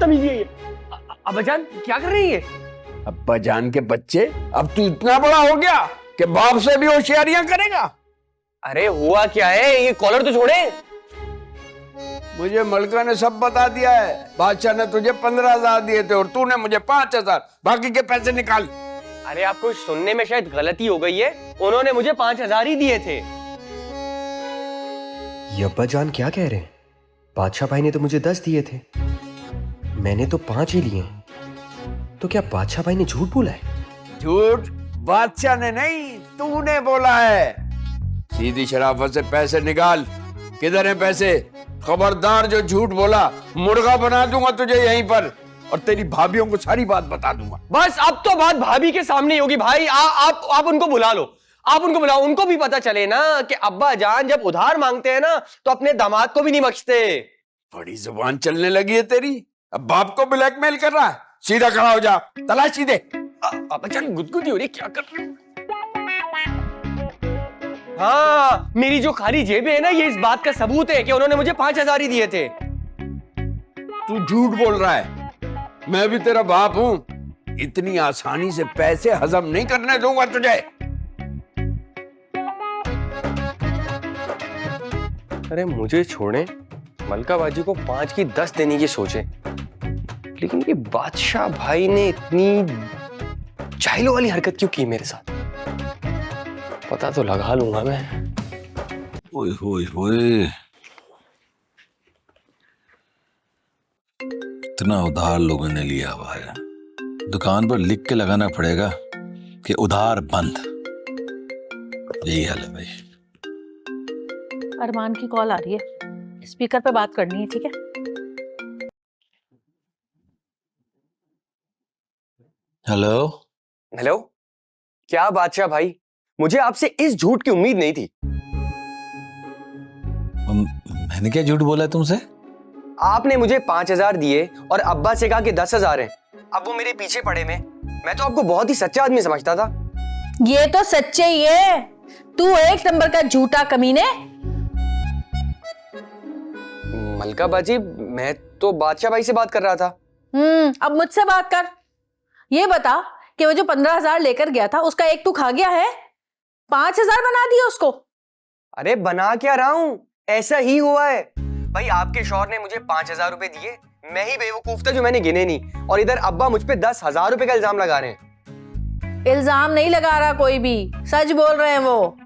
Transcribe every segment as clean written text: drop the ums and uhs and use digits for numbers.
बदतमीजी है ये। अब्बाजान क्या कर रही है? अब्बाजान के बच्चे, अब तू इतना बड़ा हो गया कि बाप से भी होशियारियां करेगा। अरे हुआ क्या है, ये कॉलर तो छोड़े। मुझे मलका ने सब बता दिया है। बादशाह ने तुझे 15,000 दिए थे और तूने मुझे 5,000, बाकी के पैसे निकाल। अरे आपको सुनने में शायद गलती हो गई है, उन्होंने मुझे 5,000 ही दिए थे। ये अब्बाजान क्या कह रहे हैं? बादशाह भाई ने तो मुझे 10 दिए थे, मैंने तो 5 ही लिए। तो क्या बादशाह भाई ने झूठ बोला है? झूठ बादशाह ने नहीं, तूने बोला है। सीधी शराफत से पैसे निकाल। किधर है पैसे? खबरदार जो झूठ बोला मुर्गा बना दूंगा तुझे यहीं पर, और तेरी भाभियों को सारी बात बता दूंगा। बस अब तो बात भाभी के सामने ही होगी भाई। आप उनको बुला लो, आप उनको बुलाओ। उनको भी पता चले ना कि अब्बा जान जब उधार मांगते हैं ना तो अपने दामाद को भी नहीं बख्शते। बड़ी जुबान चलने लगी है तेरी। अब बाप को ब्लैकमेल कर रहा है। सीधा खड़ा हो जा, तलाशी दे। अब्बा जान गुदगुदी हो रही, क्या कर रहे हैं? हाँ, मेरी जो खाली जेबें है ना, ये इस बात का सबूत है कि उन्होंने मुझे 5,000 ही दिए थे। तू झूठ बोल रहा है। मैं भी तेरा बाप हूं। इतनी आसानी से पैसे हजम नहीं करने दूंगा तुझे। अरे मुझे छोड़े, मलका बाजी को 5 की 10 देने की सोचे, लेकिन ये बादशाह भाई ने इतनी चाइलो वाली हरकत क्यों की मेरे साथ? पता तो लगा लूंगा मैं। ओए होए होए, इतना उधार लोगों ने लिया हुआ है। दुकान पर लिख के लगाना पड़ेगा कि उधार बंद। यही हाल है भाई। अरमान की कॉल आ रही है, स्पीकर पे बात करनी है, ठीक है? हेलो हेलो, क्या बादशाह भाई, मुझे आपसे इस झूठ की उम्मीद नहीं थी। मैंने क्या झूठ बोला है तुमसे? आपने मुझे 5,000 दिए और अब्बा से कहा कि 10,000 है। अब वो मेरे पीछे पड़े में। मैं तो आपको बहुत ही सच्चा आदमी समझता था। ये तो सच्चे ही है, तू एक नंबर का झूठा कमीने। मलका बाजी, मैं तो बादशाह भाई से बात कर रहा था। अब मुझसे बात कर। ये बता कि वो जो 15,000 लेकर गया था उसका एक तू खा गया है? 5,000 बना दिया उसको। अरे बना क्या रहा हूं, ऐसा ही हुआ है भाई। आपके शौहर ने मुझे 5,000 रुपए दिए, मैं ही बेवकूफ था जो मैंने गिने नहीं, और इधर अब्बा मुझ पे 10,000 रुपए का इल्जाम लगा रहे हैं। इल्जाम नहीं लगा रहा कोई भी, सच बोल रहे हैं वो।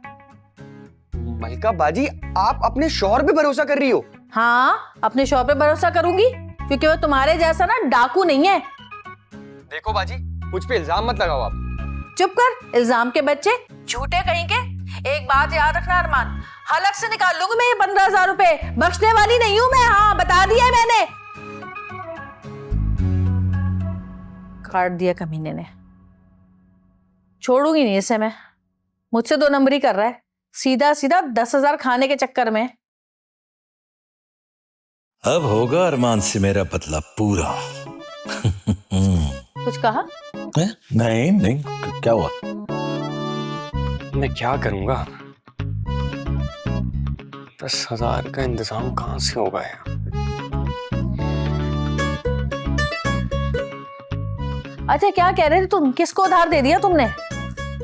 मलका बाजी, आप अपने शौहर पे भरोसा कर रही हो? हाँ, अपने शौहर पे भरोसा करूंगी, क्योंकि वो तुम्हारे जैसा ना डाकू नहीं है। देखो बाजी, मुझ पे इल्जाम मत लगाओ आप। चुप कर, इल्जाम के बच्चे, झूठे कहीं के। एक बात याद रखना अरमान, हलक से निकाल लूंगी मैं ये 15,000 रुपए, बख्शने वाली नहीं हूं मैं। हाँ, बता दिया मैंने। काट दिया कमीने ने, छोड़ूंगी नहीं इसे मैं। मुझसे 2 नंबरी कर रहा है, सीधा सीधा 10,000 खाने के चक्कर में। अब होगा अरमान से मेरा बदला पूरा। कुछ कहा? नहीं नहीं, क्या हुआ? मैं क्या करूंगा, 10,000 का इंतजाम कहां से होगा यार? अच्छा, क्या कह रहे थे तुम? किसको उधार दे दिया तुमने?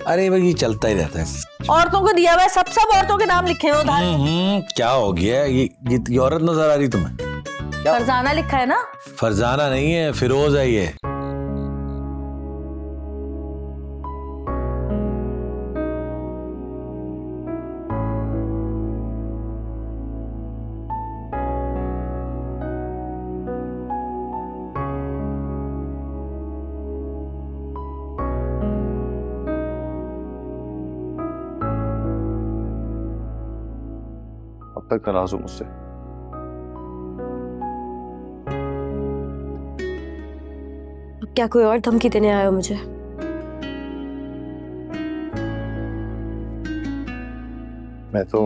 अरे भाई, ये चलता ही रहता है। औरतों को दिया हुआ है, सब औरतों के नाम लिखे हुए उधार। क्या हो गया? ये औरत नजर आ रही तुम्हें? फरजाना लिखा है ना? फरजाना नहीं है, फिरोज है ये। अब तक नाराज हो मुझसे? क्या कोई और धमकी देने आए हो मुझे? मैं तो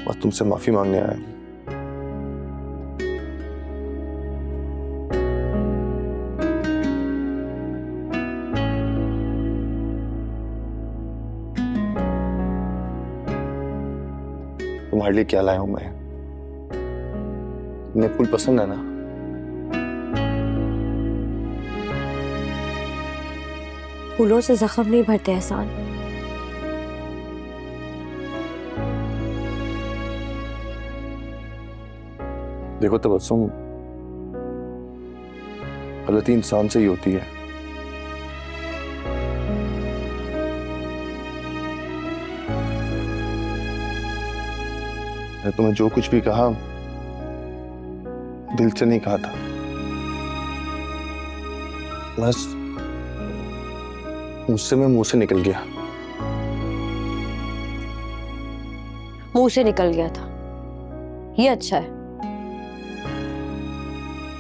बस तुमसे माफी मांगने आया हूं। तुम्हारे लिए क्या लाया हूं मैं? तुम्हें फूल पसंद है ना? फूलों से जख्म नहीं भरते एहसान। देखो तबस्सुम गलती इंसान से ही होती है। मैं तुम्हें जो कुछ भी कहा दिल से नहीं कहा था, बस मुझसे में मुंह से निकल गया। मुंह से निकल गया था, ये अच्छा है।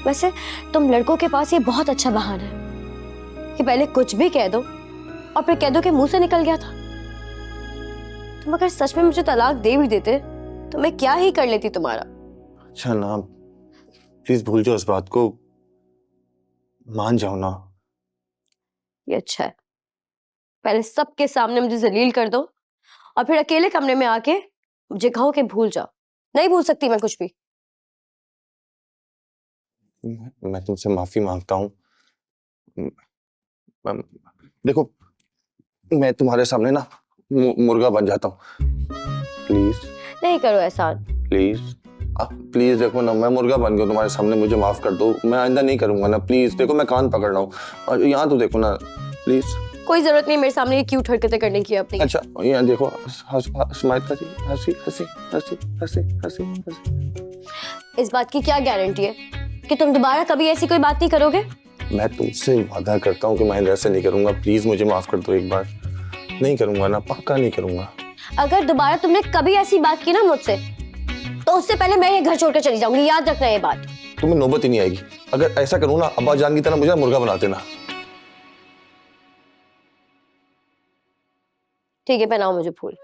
वैसे तुम लड़कों के पास ये बहुत अच्छा बहाना है कि पहले कुछ भी कह दो और फिर कह दो कि मुंह से निकल गया था। तुम अगर सच में मुझे तलाक दे भी देते तो मैं क्या ही कर लेती तुम्हारा। अच्छा ना, प्लीज भूल जाओ इस बात को, मान जाओ ना। ये अच्छा है, पहले सबके सामने मुझे जलील कर दो और फिर अकेले कमरे में आके मुझे कहो कि भूल जाओ। नहीं भूल सकती मैं कुछ भी। मैं तुमसे माफी मांगता हूँ। देखो मैं तुम्हारे सामने ना मुर्गा बन जाता हूँ। प्लीज नहीं करो एहसान। प्लीज प्लीज देखो ना, मैं मुर्गा बन गया तुम्हारे सामने, मुझे माफ कर दो। मैं आइंदा नहीं करूंगा ना, प्लीज। देखो मैं कान पकड़ रहा हूँ और यहाँ तो देखो ना, प्लीज। कोई जरूरत नहीं मेरे सामने ये क्यूट हरकतें करने की अपनी। अच्छा यहाँ देखो, स्माइल, हंसी हंसी हंसी हंसी हंसी हंसी। इस बात की क्या गारंटी है कि तुम दोबारा कभी ऐसी कोई बात नहीं करोगे? मैं तुमसे वादा करता हूँ कि मैं ऐसे नहीं करूंगा। प्लीज मुझे माफ कर दो एक बार। नहीं करूंगा ना, पक्का नहीं करूंगा। अगर दोबारा तुमने कभी ऐसी बात की ना मुझसे तो उससे पहले मैं ये घर छोड़ कर चली जाऊंगी, याद रखना ये बात। तुम्हें नौबत ही नहीं आएगी। अगर ऐसा करूँ ना, अब्बा जान की तरह मुझे मुर्गा बना देना। ठीक है, पहनाओ मुझे फूल।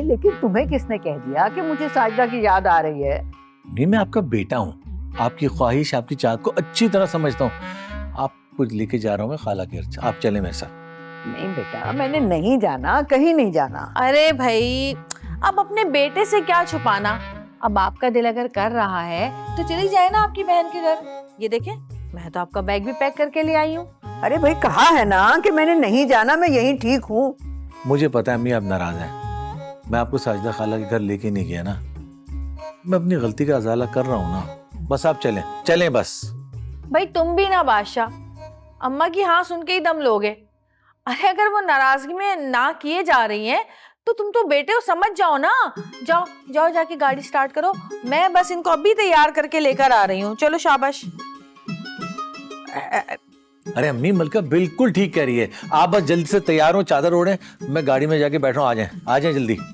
लेकिन तुम्हें किसने कह दिया कि मुझे साजदा की याद आ रही है? नहीं, मैं आपका बेटा हूँ, आपकी ख्वाहिश, आपकी चाहत को अच्छी तरह समझता हूँ। आप कुछ लेके जा रहा हूँ मैं खाला के घर, आप चले मेरे साथ। नहीं बेटा, मैंने नहीं जाना, कहीं नहीं जाना। अरे भाई, अब अपने बेटे से क्या छुपाना। अब आपका दिल अगर कर रहा है तो चली जाए ना आपकी बहन के घर। ये देखें, मैं तो आपका बैग भी पैक करके ले आई हूँ। अरे भाई, कहा है ना कि मैंने नहीं जाना, मैं यहीं ठीक हूँ। मुझे पता है अम्मी आप नाराज हैं, मैं आपको साजिदा खाला के घर लेके नहीं गया ना। मैं अपनी गलती का अजाला कर रहा हूँ ना, बस आप चलें चलें बस। भाई तुम भी ना बादशाह, अम्मा की हाँ सुन के ही दम लोगे। अरे अगर वो नाराजगी में ना किए जा रही हैं तो तुम तो बेटे हो, समझ जाओ ना। जाओ जाओ, जाके गाड़ी स्टार्ट करो, मैं बस इनको अभी तैयार करके लेकर आ रही हूँ। चलो शाबाश। अरे अम्मी, मलका बिल्कुल ठीक कह रही है, आप बस जल्दी से तैयार हो, चादर ओढ़ें, मैं गाड़ी में जाके बैठा हूँ, आ जाएं जल्दी।